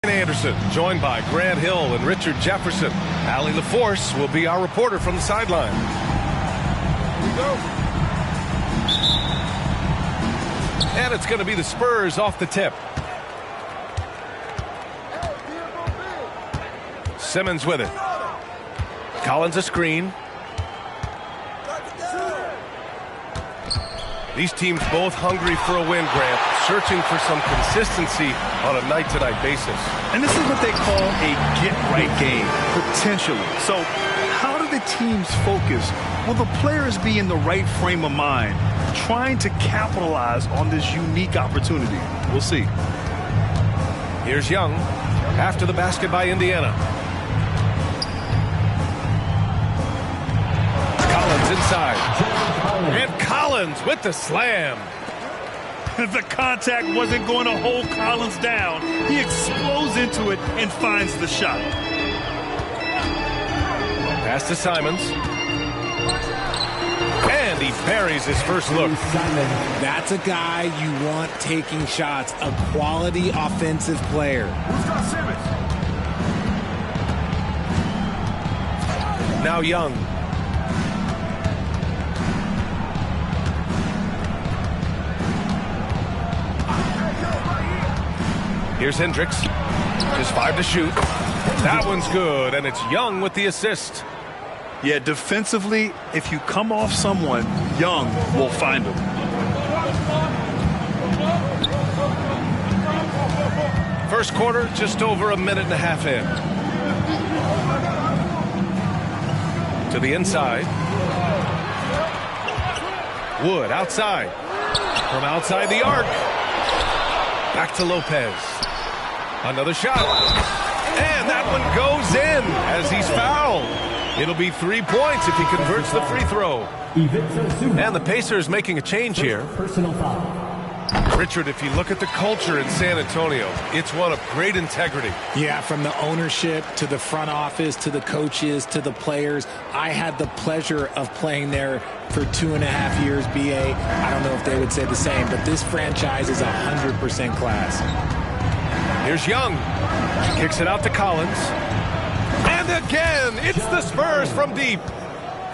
Anderson, joined by Grant Hill and Richard Jefferson. Allie LaForce will be our reporter from the sideline. Here we go. And it's going to be the Spurs off the tip. Simmons with it. Collins a screen. These teams both hungry for a win, Grant, searching for some consistency on a night-to-night basis. And this is what they call a get-right game, potentially. So how do the teams focus? Will the players be in the right frame of mind, trying to capitalize on this unique opportunity? We'll see. Here's Young after the basket by Indiana. Collins inside. And Collins with the slam. The contact wasn't going to hold Collins down. He explodes into it and finds the shot. Pass to Simons. And he buries his first look. That's a guy you want taking shots, a quality offensive player. Now Young. Here's Hendricks. Just 5 to shoot. That one's good, and it's Young with the assist. Yeah, defensively, if you come off someone, Young will find him. First quarter, just over a minute and a half in. To the inside. Wood outside. From outside the arc. Back to Lopez. Another shot. And that one goes in as he's fouled. It'll be 3 points if he converts the free throw. And the Pacers making a change here. Personal foul. Richard, if you look at the culture in San Antonio, it's one of great integrity. Yeah, from the ownership to the front office to the coaches to the players. I had the pleasure of playing there for 2.5 years, BA. I don't know if they would say the same, but this franchise is 100% class. Here's Young. Kicks it out to Collins. And again, it's the Spurs from deep.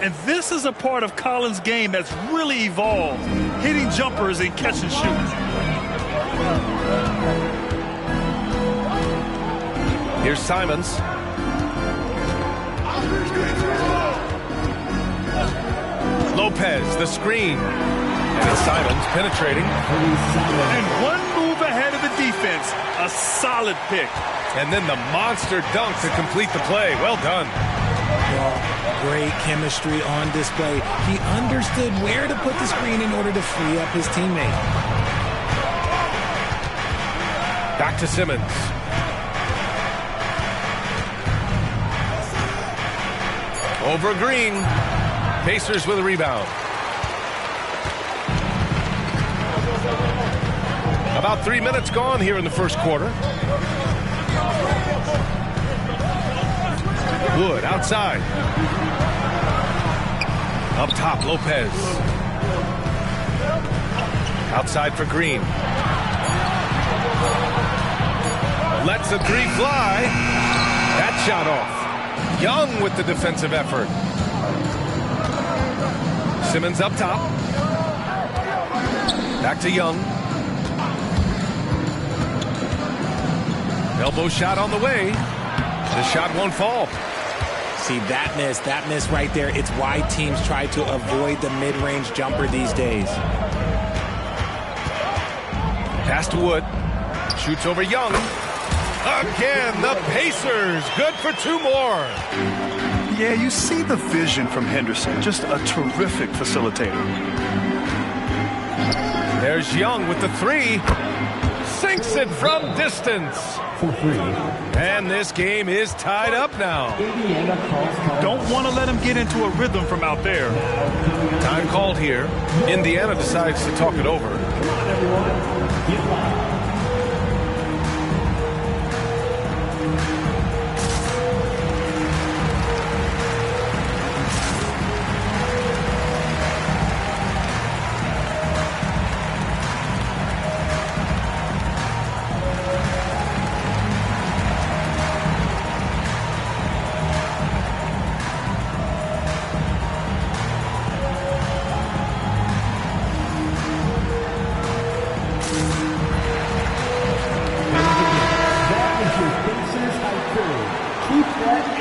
And this is a part of Collins' game that's really evolved, hitting jumpers and catch and shoot. Here's Simons. Lopez, the screen. And it's Simons penetrating. And one move ahead of the defense. A solid pick. And then the monster dunk to complete the play. Well done. Well, great chemistry on display. He understood where to put the screen in order to free up his teammate. Back to Simmons. Over Green. Pacers with a rebound. About 3 minutes gone here in the first quarter. Wood outside. Up top, Lopez. Outside for Green. Lets a three fly. That shot off. Young with the defensive effort. Simmons up top. Back to Young. Elbow shot on the way. The shot won't fall. See, that miss right there, it's why teams try to avoid the mid-range jumper these days. Pass to Wood. Shoots over Young. Again, the Pacers. Good for 2 more. Yeah, you see the vision from Henderson. Just a terrific facilitator. There's Young with the 3. Sinks it from distance. For 3. And this game is tied up now. Indiana calls. Don't want to let him get into a rhythm from out there. Time called here. Indiana decides to talk it over. Come on, everyone. Get loud.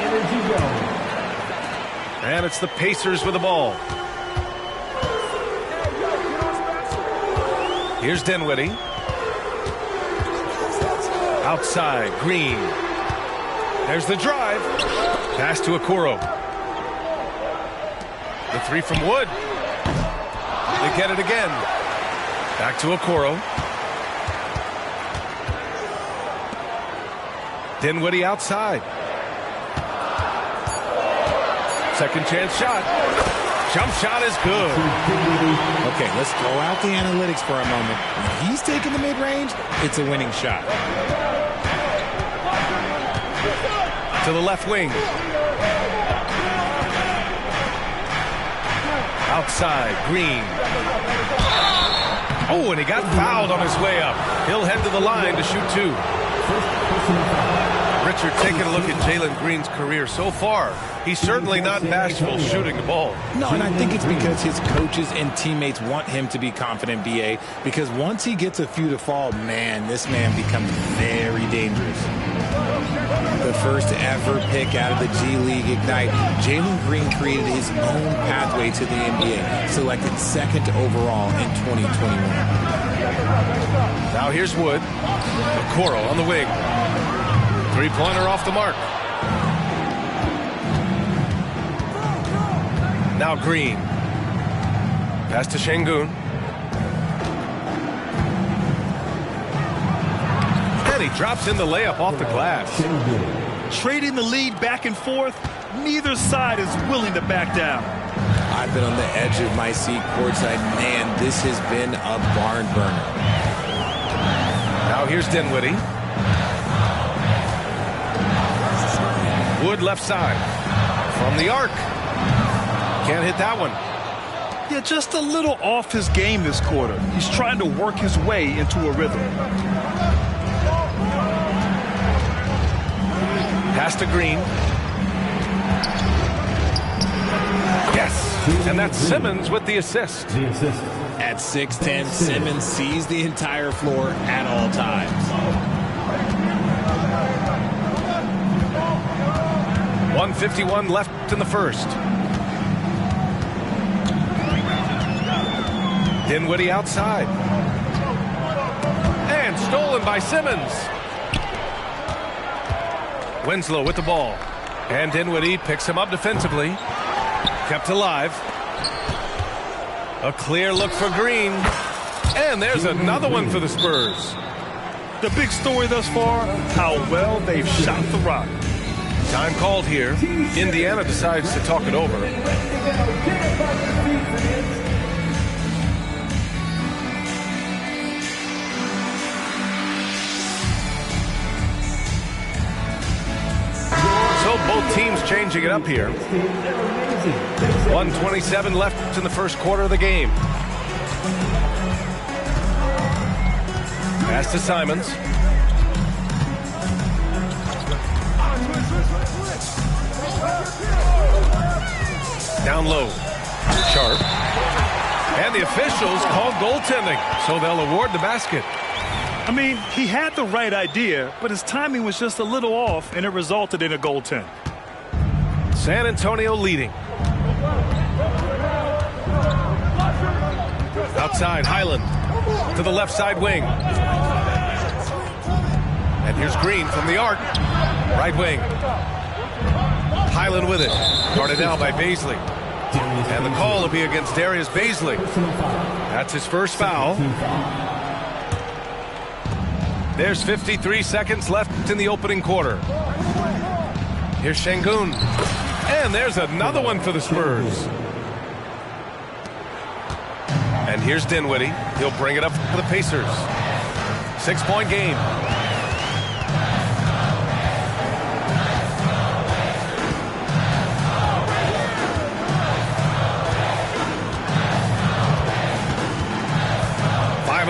Energy zone. And it's the Pacers with the ball. Here's Dinwiddie. Outside, Green. There's the drive. Pass to Okoro. The three from Wood. They get it again. Back to Okoro. Dinwiddie outside. Second chance shot. Jump shot is good. Okay, let's throw out the analytics for a moment. When he's taking the mid-range, it's a winning shot. To the left wing. Outside, Green. Oh, and he got fouled on his way up. He'll head to the line to shoot two. Richard, taking a look at Jalen Green's career so far, he's certainly not bashful shooting the ball. No, and I think it's because his coaches and teammates want him to be confident, B.A., because once he gets a few to fall, man, this man becomes very dangerous. The first ever pick out of the G League Ignite, Jalen Green created his own pathway to the NBA, selected second overall in 2021. Now here's Wood. Okoro on the wing. Three-pointer off the mark. Now Green. Pass to Şengün. And he drops in the layup off the glass. Trading the lead back and forth, neither side is willing to back down. I've been on the edge of my seat courtside. Man, this has been a barn burner. Now here's Dinwiddie. Wood left side. From the arc. Can't hit that one. Yeah, just a little off his game this quarter. He's trying to work his way into a rhythm. Pass to Green. Yes. And that's Simmons with the assist. The assist. At 6'10", Simmons sees the entire floor at all times. 1:51 left in the first. Dinwiddie outside. And stolen by Simmons. Winslow with the ball. And Dinwiddie picks him up defensively. Kept alive. A clear look for Green. And there's another one for the Spurs. The big story thus far, how well they've shot the rock. Time called here. Indiana decides to talk it over. So both teams changing it up here. 1:27 left in the first quarter of the game. Pass to Simons. Down low. Sharp. And the officials called goaltending, so they'll award the basket. I mean, he had the right idea, but his timing was just a little off, and it resulted in a goaltend. San Antonio leading. Outside, Highland to the left side wing. And here's Green from the arc. Right wing. Highland with it. Guarded now by Baisley. And the call will be against Darius Baisley. That's his first foul. There's 53 seconds left in the opening quarter. Here's Şengün. And there's another one for the Spurs. And here's Dinwiddie. He'll bring it up for the Pacers. 6-point game.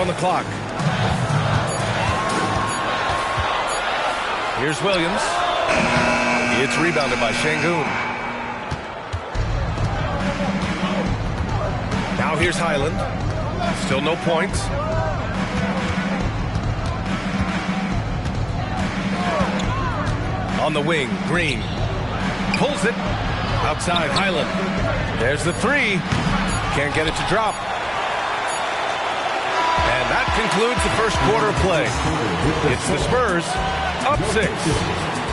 On the clock. Here's Williams. It's rebounded by Şengün. Now here's Highland. Still no points. On the wing, Green. Pulls it. Outside Highland. There's the three. Can't get it to drop. And that concludes the first quarter of play. It's the Spurs up 6.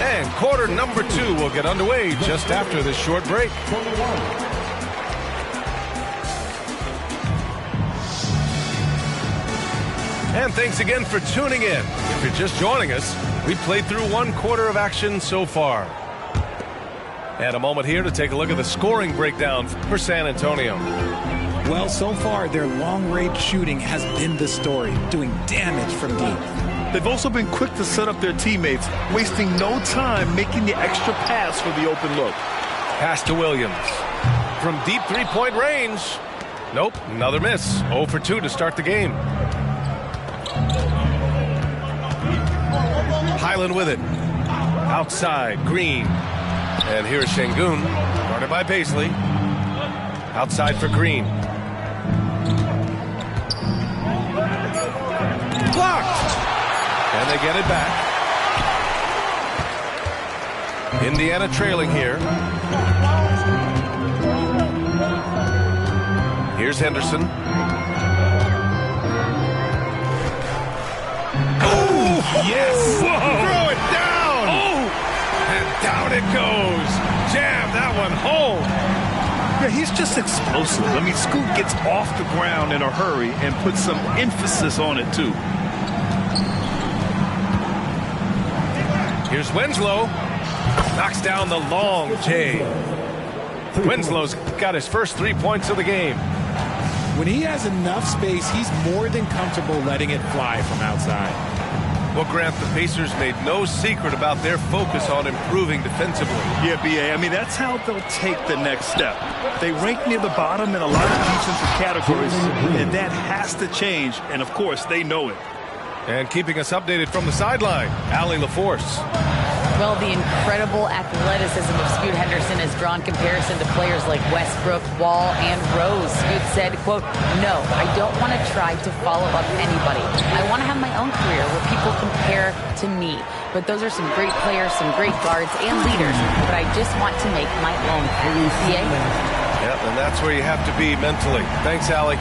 And quarter number 2 will get underway just after this short break. And thanks again for tuning in. If you're just joining us, we've played through 1 quarter of action so far. And a moment here to take a look at the scoring breakdown for San Antonio. Well, so far, their long-range shooting has been the story, doing damage from deep. They've also been quick to set up their teammates, wasting no time making the extra pass for the open look. Pass to Williams. From deep three-point range. Nope, another miss. 0 for 2 to start the game. Highland with it. Outside, Green. And here's Şengün, guarded by Paisley. Outside for Green. Blocked! And they get it back. Indiana trailing here. Here's Henderson. Oh, yes! Whoa. Throw it down! Oh! And down it goes. Jam that one home. Yeah, he's just explosive. I mean, Scoot gets off the ground in a hurry and puts some emphasis on it, too. Here's Winslow. Knocks down the long J. Winslow's got his first 3 points of the game. When he has enough space, he's more than comfortable letting it fly from outside. Well, Grant, the Pacers made no secret about their focus on improving defensively. Yeah, B.A., I mean, that's how they'll take the next step. They rank near the bottom in a lot of defensive categories, and that has to change, and of course, they know it. And keeping us updated from the sideline, Allie LaForce. Well, the incredible athleticism of Scoot Henderson has drawn comparison to players like Westbrook, Wall, and Rose. Scoot said, quote, "No, I don't want to try to follow up anybody. I want to have my own career where people compare to me. But those are some great players, some great guards, and leaders. But I just want to make my own path." Yeah? Yep, and that's where you have to be mentally. Thanks, Allie.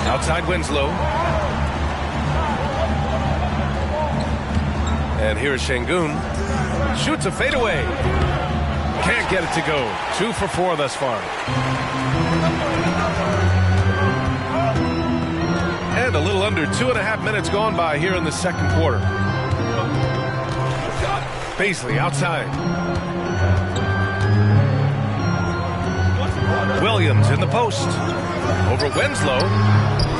Outside Winslow. And here's Şengün. Shoots a fadeaway. Can't get it to go. 2 for 4 thus far. And a little under 2.5 minutes gone by here in the second quarter. Paisley outside. Williams in the post. Over Winslow.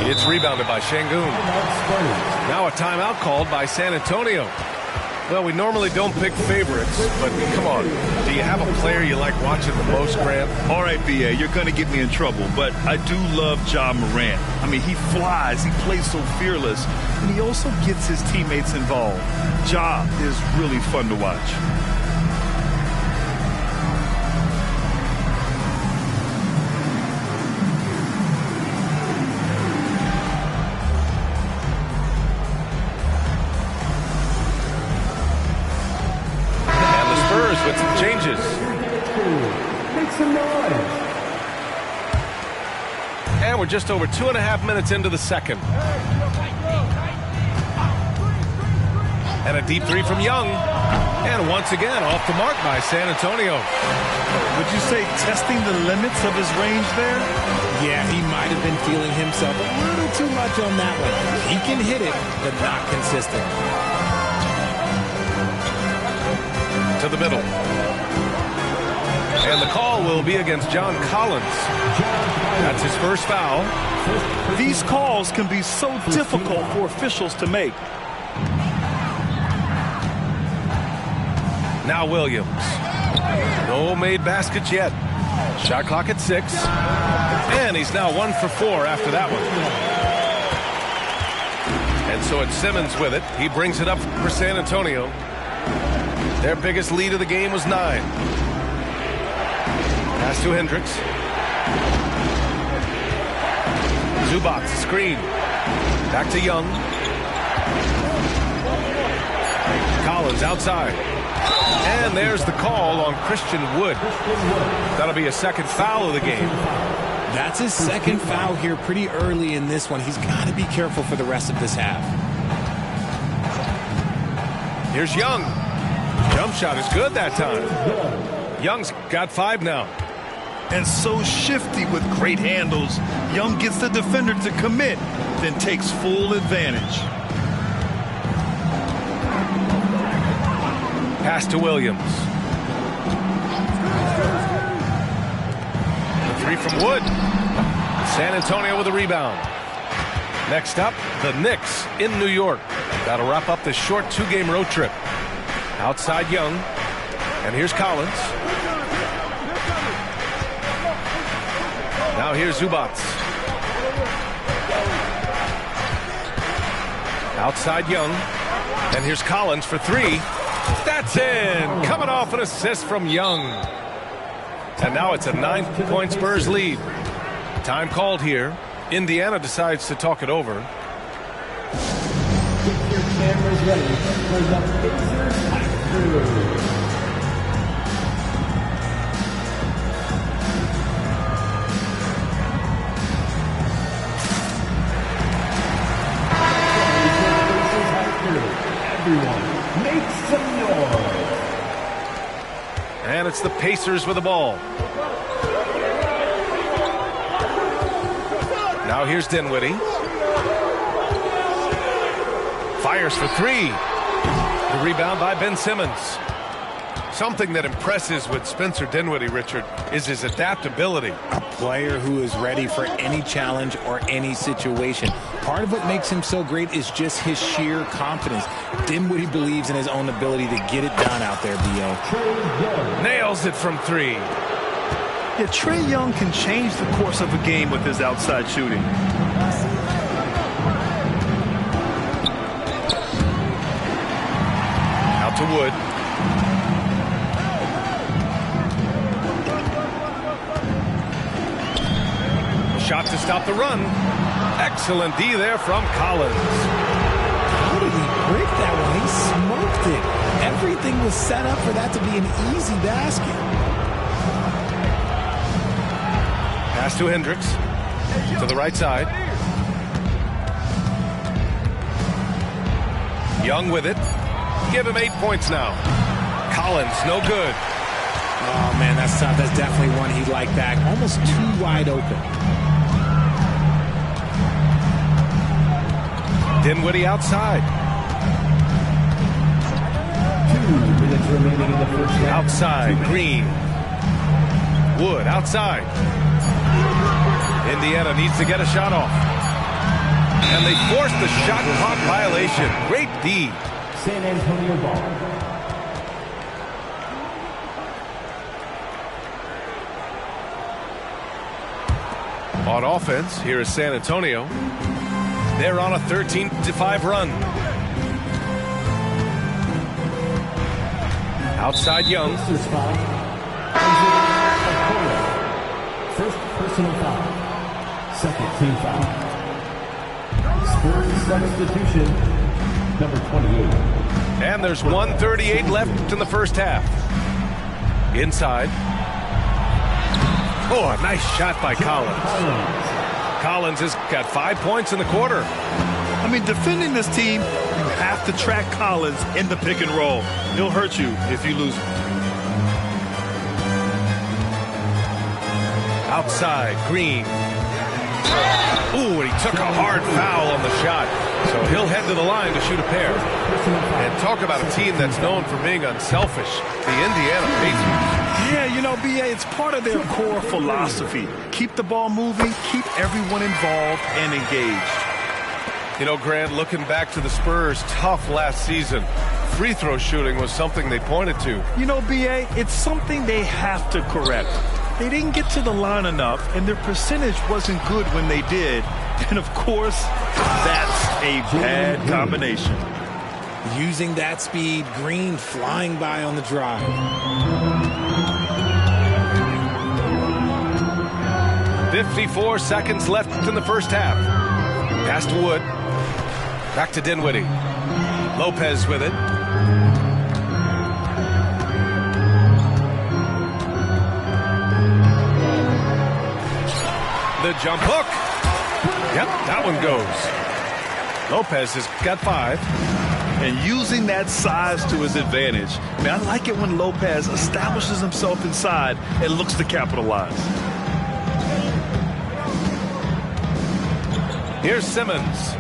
It's rebounded by Şengün. Now a timeout called by San Antonio. Well, we normally don't pick favorites, but come on. Do you have a player you like watching the most, Grant? All right, B.A., you're going to get me in trouble, but I do love Ja Morant. I mean, he flies, he plays so fearless, and he also gets his teammates involved. Ja is really fun to watch. With some changes. Make some noise. And we're just over 2.5 minutes into the second. And a deep three from Young. And once again, off the mark by San Antonio. Would you say testing the limits of his range there? Yeah, he might have been feeling himself a little too much on that one. He can hit it, but not consistent. To the middle. And the call will be against John Collins. That's his first foul. These calls can be so difficult for officials to make. Now Williams. No made baskets yet. Shot clock at 6. And he's now 1 for 4 after that one. And so it's Simmons with it. He brings it up for San Antonio. Their biggest lead of the game was 9. Pass to Hendricks. Zubac, screen. Back to Young. Collins outside. And there's the call on Christian Wood. That'll be a second foul of the game. That's his second foul here pretty early in this one. He's got to be careful for the rest of this half. Here's Young. Jump shot is good that time. Young's got 5 now. And so shifty with great handles. Young gets the defender to commit, then takes full advantage. Pass to Williams. The 3 from Wood. San Antonio with a rebound. Next up, the Knicks in New York. Got to wrap up this short 2-game road trip. Outside Young. And here's Collins. Now here's Zubac. Outside Young. And here's Collins for 3. That's in. Coming off an assist from Young. And now it's a 9-point Spurs lead. Time called here. Indiana decides to talk it over. Get your cameras ready for the Pacers High Crew. Everyone, make some noise. And it's the Pacers with the ball. Now here's Dinwiddie. Fires for 3. The rebound by Ben Simmons. Something that impresses with Spencer Dinwiddie, Richard, is his adaptability. A player who is ready for any challenge or any situation. Part of what makes him so great is just his sheer confidence. Dinwiddie believes in his own ability to get it done out there, B.O. Nails it from 3. Yeah, Trae Young can change the course of a game with his outside shooting. Out to Wood. Shot to stop the run. Excellent D there from Collins. How did he break that one? He smoked it. Everything was set up for that to be an easy basket. Pass to Hendricks. To the right side. Young with it. Give him 8 points now. Collins, no good. Oh, man, that's tough. That's definitely one he'd like back. Almost too wide open. Dinwiddie outside. 2 minutes remaining in the first half. Outside, Green. Wood outside. Indiana needs to get a shot off. And they force the shot clock violation. Great D. San Antonio ball. On offense, here is San Antonio. They're on a 13-5 run. Outside Young. Pacers foul. First personal foul. Second team foul. Spurs substitution, number 28. And there's 1:38 left in the first half. Inside. Oh, a nice shot by Collins. Collins has got 5 points in the quarter. I mean, defending this team, you have to track Collins in the pick and roll. He'll hurt you if you lose him. Outside, Green. Ooh, and he took a hard foul on the shot. So he'll head to the line to shoot a pair. And talk about a team that's known for being unselfish. The Indiana Pacers. Yeah, you know, B.A., it's part of their core philosophy. Keep the ball moving, keep everyone involved and engaged. You know, Grant, looking back to the Spurs' tough last season, free throw shooting was something they pointed to. You know, B.A., it's something they have to correct. They didn't get to the line enough, and their percentage wasn't good when they did. And, of course, that's a bad combination. Using that speed, Green flying by on the drive. 54 seconds left in the first half. Pass to Wood. Back to Dinwiddie. Lopez with it. jump hook. Yep, that one goes. Lopez has got 5. And using that size to his advantage. I mean, I like it when Lopez establishes himself inside and looks to capitalize. Here's Simmons.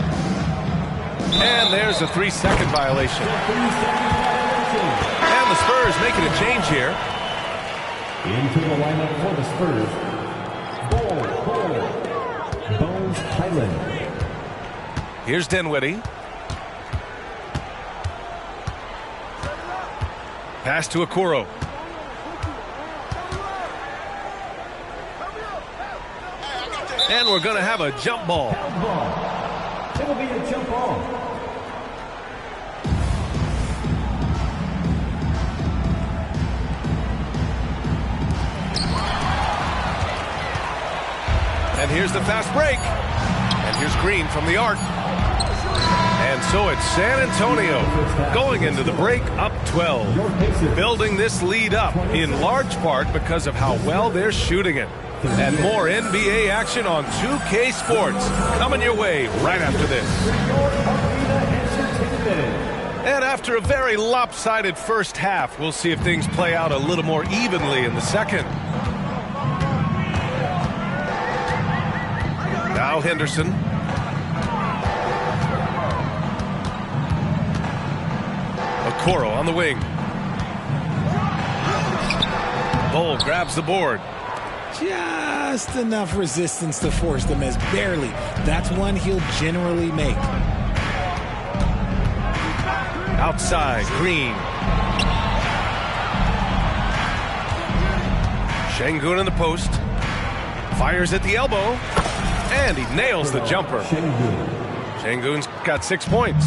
And there's a 3-second violation. And the Spurs making a change here. Into the lineup for the Spurs, Bones Hyland. Here's Dinwiddie. Pass to Okoro. And we're going to have a jump ball. It will be a jump ball. And here's the fast break. And here's Green from the arc. And so it's San Antonio going into the break up 12. Building this lead up in large part because of how well they're shooting it. And more NBA action on 2K Sports coming your way right after this. And after a very lopsided first half, we'll see if things play out a little more evenly in the second. Now Henderson. Okoro on the wing. Bull grabs the board. Just enough resistance to force the miss. Barely. That's one he'll generally make. Outside, Green. Şengün in the post. Fires at the elbow. And he nails the jumper. Şengün's got 6 points.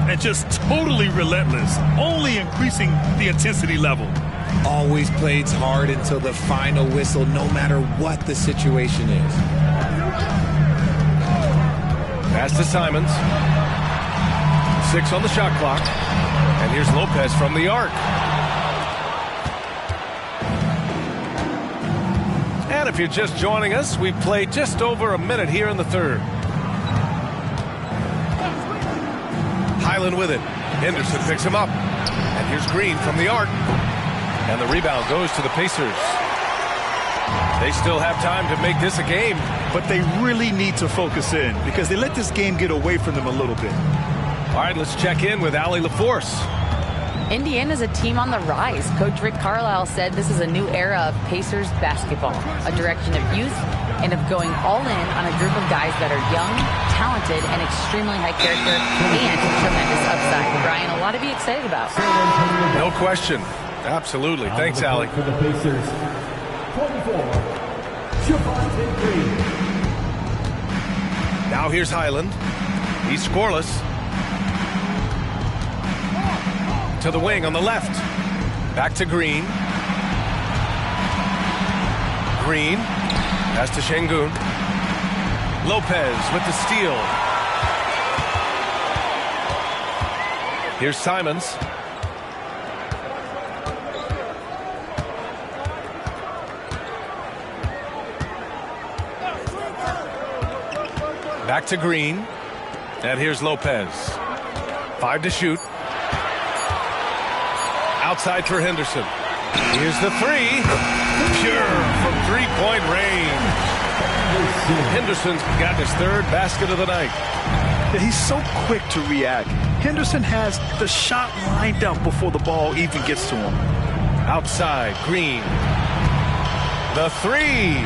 And just totally relentless, only increasing the intensity level. Always plays hard until the final whistle, no matter what the situation is. Pass to Simons. 6 on the shot clock. And here's Lopez from the arc. And if you're just joining us, we've played just over a minute here in the third. Hyland with it. Henderson picks him up. And here's Green from the arc. And the rebound goes to the Pacers. They still have time to make this a game. But they really need to focus in because they let this game get away from them a little bit. All right, let's check in with Allie LaForce. Indiana's a team on the rise. Coach Rick Carlisle said this is a new era of Pacers basketball, a direction of youth and of going all in on a group of guys that are young, talented, and extremely high character and tremendous upside. Brian, a lot to be excited about. No question. Absolutely. Thanks, Allie. For the Pacers, 24, Javonte Green. Now here's Hyland. He's scoreless. To the wing on the left. Back to Green. Green. Pass to Şengün. Lopez with the steal. Here's Simons. Back to Green. And here's Lopez. 5 to shoot. Outside for Henderson. Here's the 3. Pure from three-point range. Henderson's got his third basket of the night. He's so quick to react. Henderson has the shot lined up before the ball even gets to him. Outside, Green. The 3.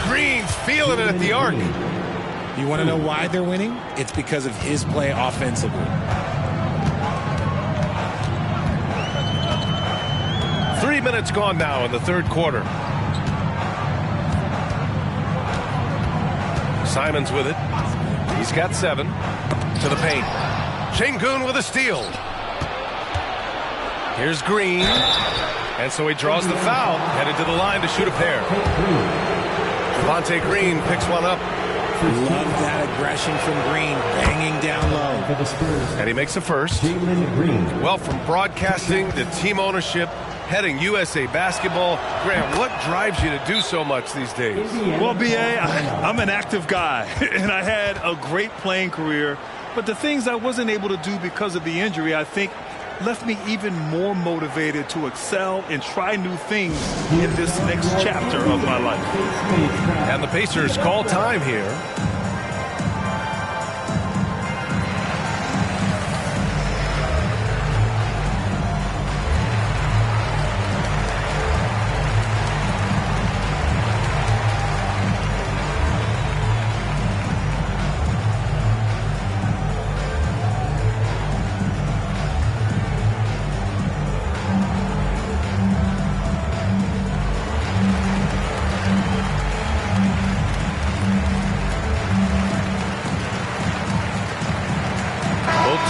Green's feeling it at the arc. You want to know why they're winning? It's because of his play offensively. 3 minutes gone now in the third quarter. Simons with it. He's got 7. To the paint. Şengün with a steal. Here's Green. And so he draws the foul. Headed to the line to shoot a pair. Javonte Green picks one up. Love that aggression from Green, banging down low. For the Spurs, And he makes a first. Jalen Green. Well, from broadcasting to team ownership, heading USA basketball. Grant, what drives you to do so much these days? Well, B.A., I'm an active guy, and I had a great playing career. But the things I wasn't able to do because of the injury, I think, left me even more motivated to excel and try new things in this next chapter of my life. And the Pacers call time here.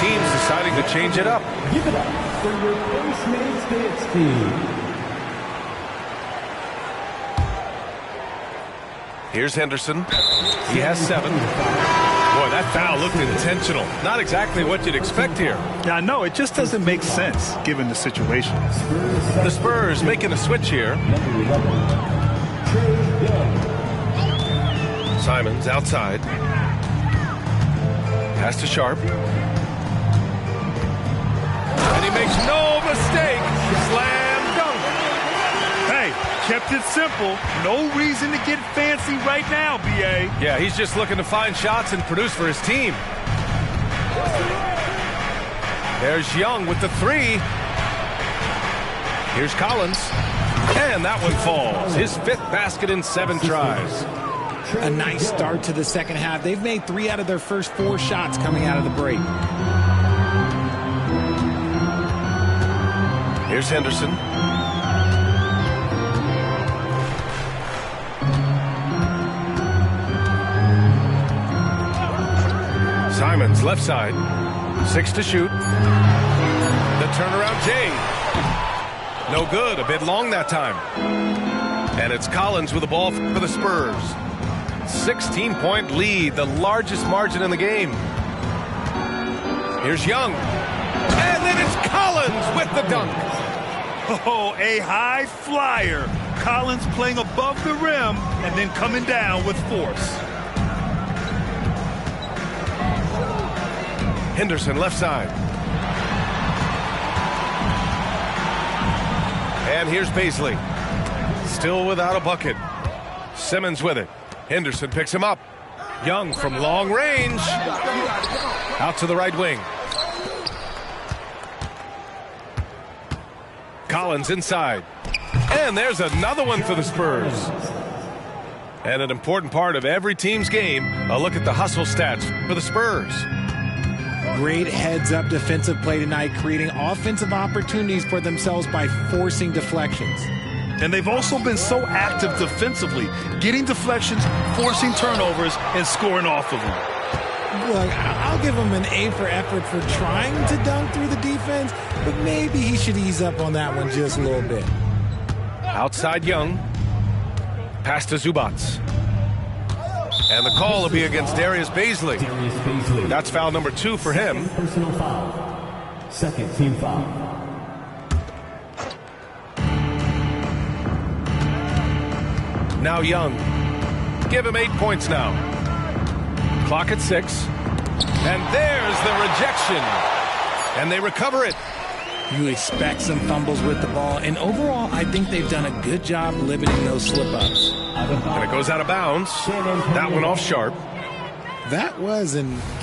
Teams deciding to change it up. Give it up for your Postmates dance team. Here's Henderson. He has 7. Boy, that foul looked intentional. Not exactly what you'd expect here. Yeah, I know. It just doesn't make sense given the situation. The Spurs making a switch here. Simons outside. Pass to Sharp. And he makes no mistake. Slam dunk. Hey, kept it simple. No reason to get fancy right now, B.A. Yeah, he's just looking to find shots and produce for his team. There's Young with the 3. Here's Collins. And that one falls. His 5th basket in 7 tries. A nice start to the second half. They've made 3 out of their first 4 shots coming out of the break. Here's Henderson. Simons left side. 6 to shoot. The turnaround Jay. No good. A bit long that time. And it's Collins with the ball for the Spurs. 16-point lead, the largest margin in the game. Here's Young. And then it's Collins with the dunk. Oh, a high flyer. Collins playing above the rim and then coming down with force. Henderson left side. And here's Paisley. Still without a bucket. Simmons with it. Henderson picks him up. Young from long range. Out to the right wing. Collins inside. And there's another one for the Spurs. And an important part of every team's game, a look at the hustle stats for the Spurs. Great heads-up defensive play tonight, creating offensive opportunities for themselves by forcing deflections. And they've also been so active defensively, getting deflections, forcing turnovers, and scoring off of them. Look, I'll give him an A for effort for trying to dunk through the defense, but maybe he should ease up on that one just a little bit. Outside Young. Pass to Zubats. And the call will be against Darius Baisley. That's foul number 2 for him. Personal foul. Second team foul. Now Young. Give him 8 points now. Clock at 6. And there's the rejection. And they recover it. You expect some fumbles with the ball, and overall, I think they've done a good job limiting those slip-ups. And it goes out of bounds. That one off Sharp. That was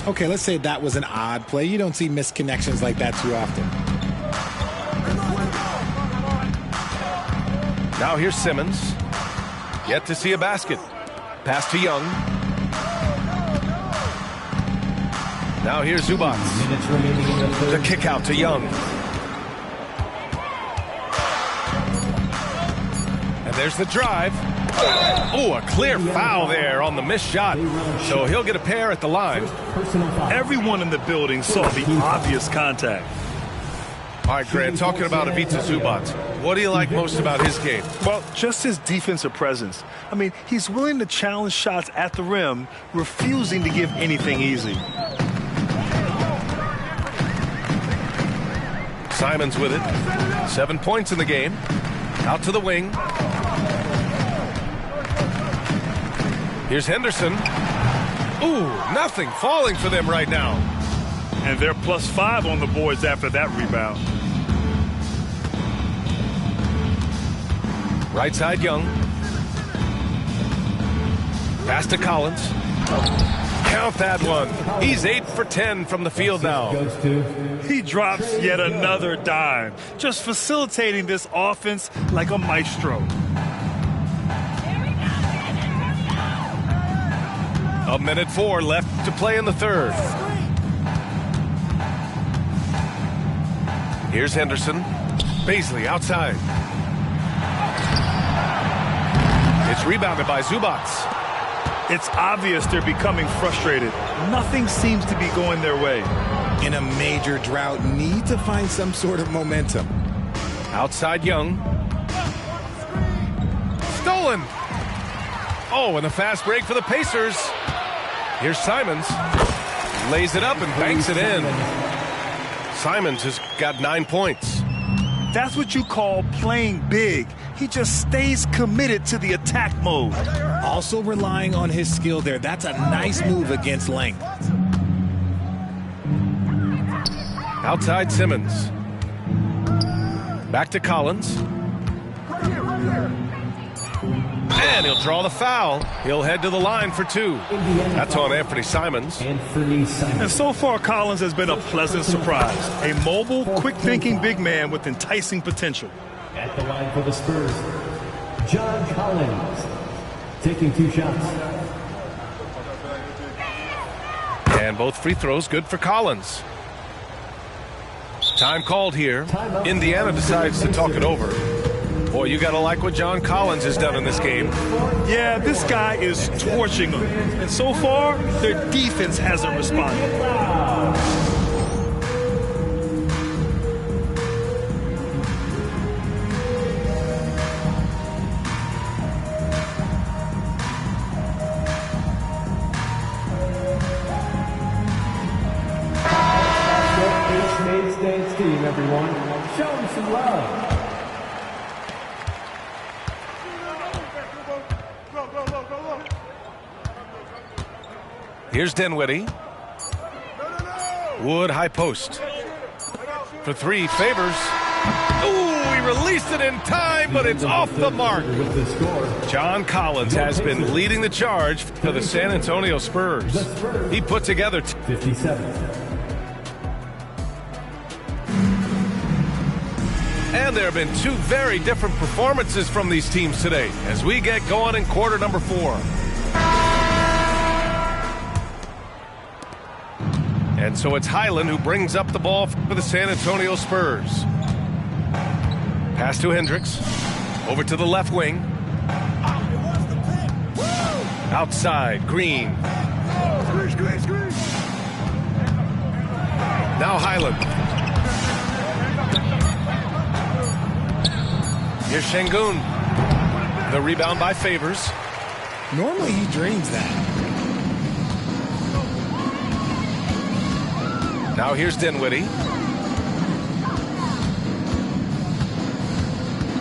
okay, let's say that was an odd play. You don't see missed connections like that too often. Now here's Simmons. Yet to see a basket. Pass to Young. Now here's Zubats. The kick out to Young. And there's the drive. Oh, a clear foul there on the missed shot. So he'll get a pair at the line. Everyone in the building saw the obvious contact. All right, Grant, talking about Ivica Zubats. What do you like most about his game? Well, just his defensive presence. I mean, he's willing to challenge shots at the rim, refusing to give anything easy. Simons with it. 7 points in the game. Out to the wing. Here's Henderson. Ooh, nothing falling for them right now. And they're +5 on the boards after that rebound. Right side, Young. Pass to Collins. Count that one. He's 8 for 10 from the field now. He drops yet another dime, just facilitating this offense like a maestro. A minute 4 left to play in the third. Here's Henderson. Baisley outside. It's rebounded by Zubac. It's obvious they're becoming frustrated. Nothing seems to be going their way. In a major drought, need to find some sort of momentum. Outside Young. Stolen. Oh, and a fast break for the Pacers. Here's Simons. Lays it up and banks it in. Simons has got 9 points. That's what you call playing big. He just stays committed to the attack mode. Also relying on his skill there. That's a nice move against length. Outside Simmons. Back to Collins. And he'll draw the foul. He'll head to the line for 2. That's on Anthony Simons. And so far, Collins has been a pleasant surprise. A mobile, quick-thinking big man with enticing potential. At the line for the Spurs, John Collins, taking 2 shots. And both free throws good for Collins. Time called here. Indiana decides to talk it over. Boy, you got to like what John Collins has done in this game. Yeah, this guy is torching them. And so far, their defense hasn't responded. Dance team, everyone. Show them some love. Here's Dinwiddie. Wood high post. For 3, Favors. Ooh, he released it in time, but it's off the mark. John Collins has been leading the charge for the San Antonio Spurs. He put together 57. And there have been 2 very different performances from these teams today as we get going in quarter number 4. And so it's Highland who brings up the ball for the San Antonio Spurs. Pass to Hendricks. Over to the left wing. Outside, Green. Now Highland. Here's Şengün. The rebound by Favors. Normally he dreams that. Now here's Dinwiddie.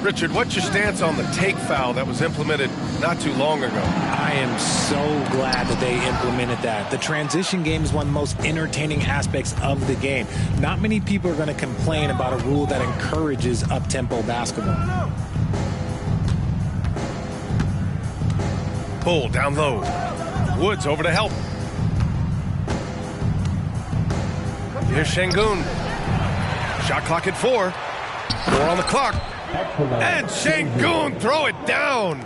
Richard, what's your stance on the take foul that was implemented not too long ago? I am so glad that they implemented that. The transition game is one of the most entertaining aspects of the game. Not many people are going to complain about a rule that encourages up-tempo basketball. Bull down low. Woods over to help. Here's Şengün. Shot clock at 4. 4 on the clock. And Şengün throw it down.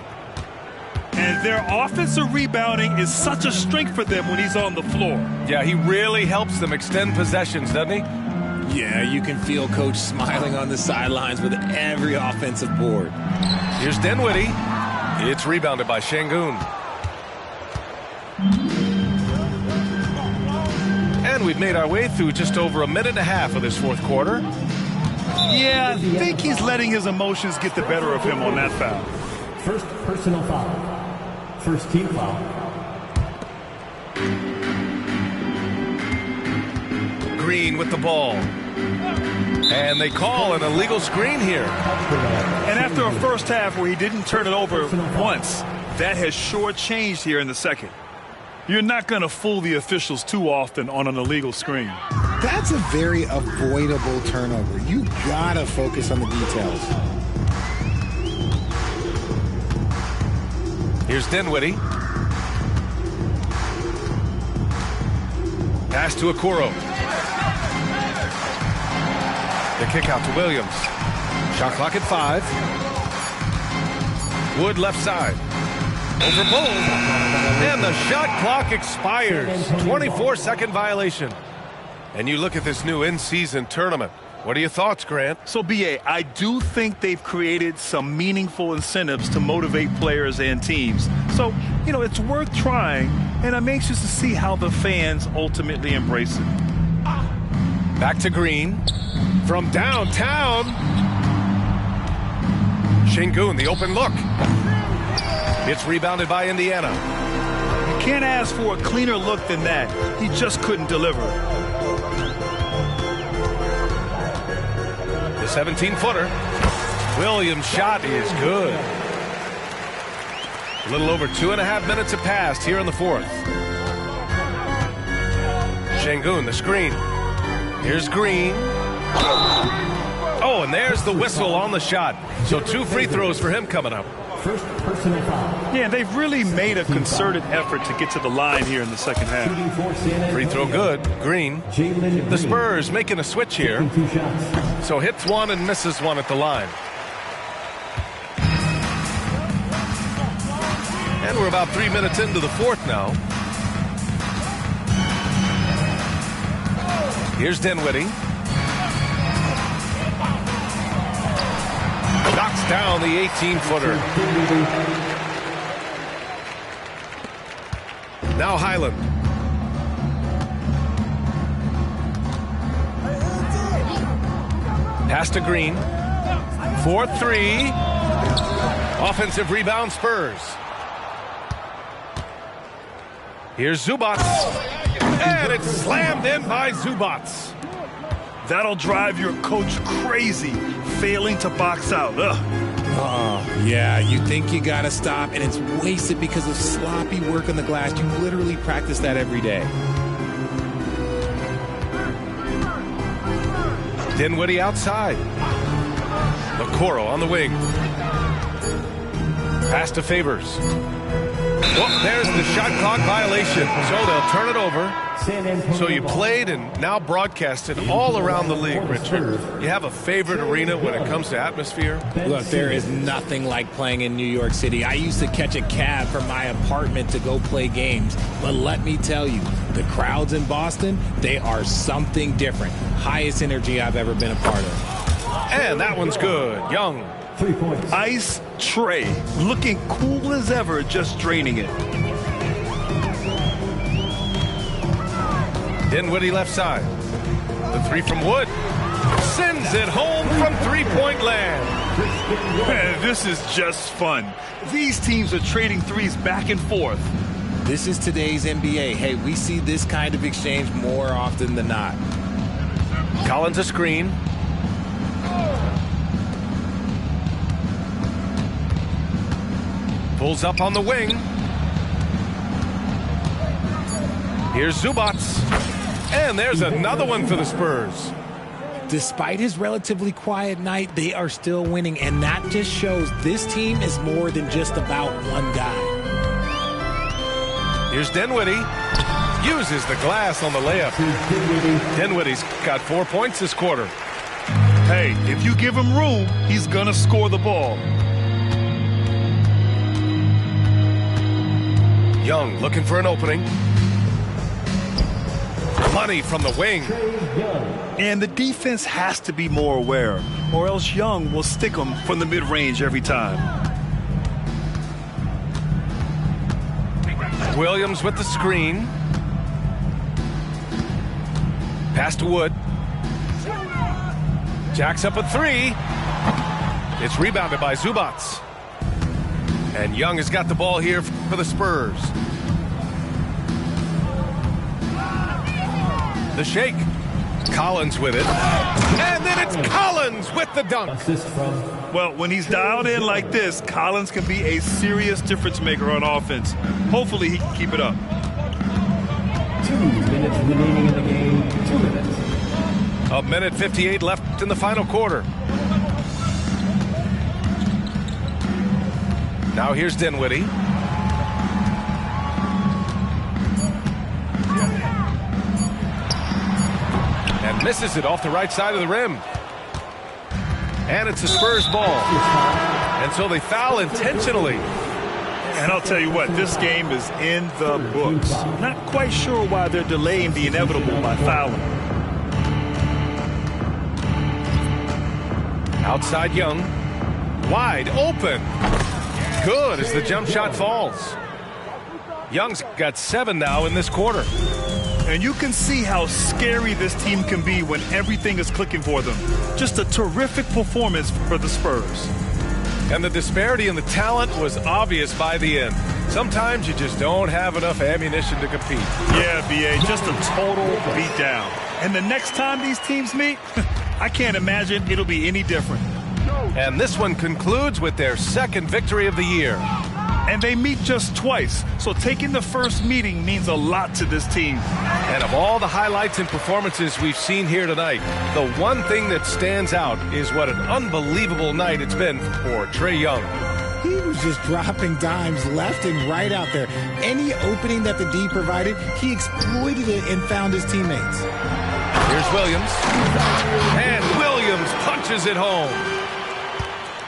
And their offensive rebounding is such a strength for them when he's on the floor. Yeah, he really helps them extend possessions, doesn't he? Yeah, you can feel Coach smiling on the sidelines with every offensive board. Here's Dinwiddie. It's rebounded by Şengün. And we've made our way through just over a minute and a half of this fourth quarter. Yeah, I think he's letting his emotions get the better of him on that foul. First personal foul. First team foul. Green with the ball. And they call an illegal screen here. And after a first half where he didn't turn it over once, that has sure changed here in the second. You're not going to fool the officials too often on an illegal screen. That's a very avoidable turnover. You gotta focus on the details. Here's Dinwiddie. Pass to Okoro. The kick out to Williams. Shot clock at 5. Wood left side. Over Bull. And the shot clock expires. 24-second violation. And you look at this new in-season tournament. What are your thoughts, Grant? So, B.A., I do think they've created some meaningful incentives to motivate players and teams. So, it's worth trying, and I'm anxious to see how the fans ultimately embrace it. Back to Green. From downtown. Şengün, the open look. It's rebounded by Indiana. You can't ask for a cleaner look than that. He just couldn't deliver. The 17-footer. Williams' shot is good. A little over 2.5 minutes have passed here in the fourth. Şengün, the screen. Here's Green. Oh, and there's the whistle on the shot. So 2 free throws for him coming up. First personal foul. Yeah, they've really made a concerted effort to get to the line here in the second half. Free throw good. Green. The Spurs making a switch here. So hits one and misses one at the line. And we're about 3 minutes into the fourth now. Here's Dinwiddie. Knocks down the 18-footer. Now Highland. Pass to Green. 4-3. Offensive rebound Spurs. Here's Zubac. And it's slammed in by Zubac. That'll drive your coach crazy, failing to box out. Yeah, you think you gotta stop, and it's wasted because of sloppy work on the glass. You literally practice that every day. Dinwiddie outside. Okoro on the wing. Pass to Favors. Well, there's the shot clock violation. So they'll turn it over. So you played and now broadcasted all around the league, Richard. You have a favorite arena when it comes to atmosphere? Look, there is nothing like playing in New York City. I used to catch a cab from my apartment to go play games. But let me tell you, the crowds in Boston, they are something different. Highest energy I've ever been a part of. And that one's good. Young. 3 points. Ice tray, looking cool as ever, just draining it. Dinwiddie left side. The 3 from Wood. Sends it home from three-point land. Man, this is just fun. These teams are trading threes back and forth. This is today's NBA. Hey, we see this kind of exchange more often than not. Collins a screen. Pulls up on the wing. Here's Zubac. And there's another one for the Spurs. Despite his relatively quiet night, they are still winning, and that just shows this team is more than just about one guy. Here's Dinwiddie. Uses the glass on the layup. Dinwiddie's got 4 points this quarter. Hey, if you give him room, he's gonna score the ball. Young looking for an opening. Money from the wing. And the defense has to be more aware, or else Young will stick them from the mid-range every time. Williams with the screen. Pass to Wood. Jacks up a 3. It's rebounded by Zubac. And Young has got the ball here for the Spurs. The shake. Collins with it. And then It's Collins with the dunk. Assist from Well, when he's dialed in like this, Collins can be a serious difference maker on offense. Hopefully he can keep it up. 2 minutes remaining in the game. 2 minutes. A minute 58 left in the final quarter. Now here's Dinwiddie. And misses it off the right side of the rim. And it's a Spurs ball. And so they foul intentionally. And I'll tell you what, this game is in the books. Not quite sure why they're delaying the inevitable by fouling. Outside Young. Wide open. Good as the jump shot falls. Young's got 7 now in this quarter. And you can see how scary this team can be when everything is clicking for them. Just a terrific performance for the Spurs. And the disparity in the talent was obvious by the end. Sometimes you just don't have enough ammunition to compete. Yeah, B.A., just a total beatdown. And the next time these teams meet, I can't imagine it'll be any different. And this one concludes with their second victory of the year. And they meet just twice, so taking the first meeting means a lot to this team. And of all the highlights and performances we've seen here tonight, the one thing that stands out is what an unbelievable night it's been for Trae Young. He was just dropping dimes left and right out there. Any opening that the D provided, he exploited it and found his teammates. Here's Williams. And Williams punches it home.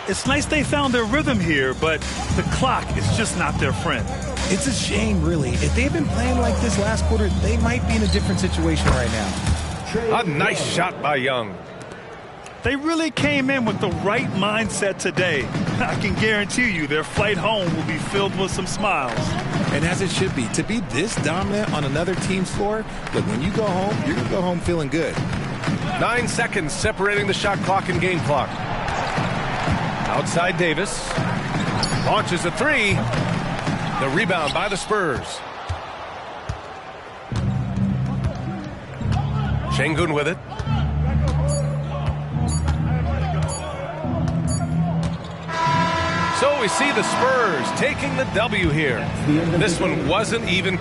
It's nice they found their rhythm here, but the clock is just not their friend. It's a shame, really. If they've been playing like this last quarter, they might be in a different situation right now. A nice shot by Young. They really came in with the right mindset today. I can guarantee you their flight home will be filled with some smiles. And as it should be. To be this dominant on another team's floor, look, when you go home, you're going to go home feeling good. 9 seconds separating the shot clock and game clock. Outside Davis. Launches a 3. The rebound by the Spurs. Şengün with it. So we see the Spurs taking the W here. This one wasn't even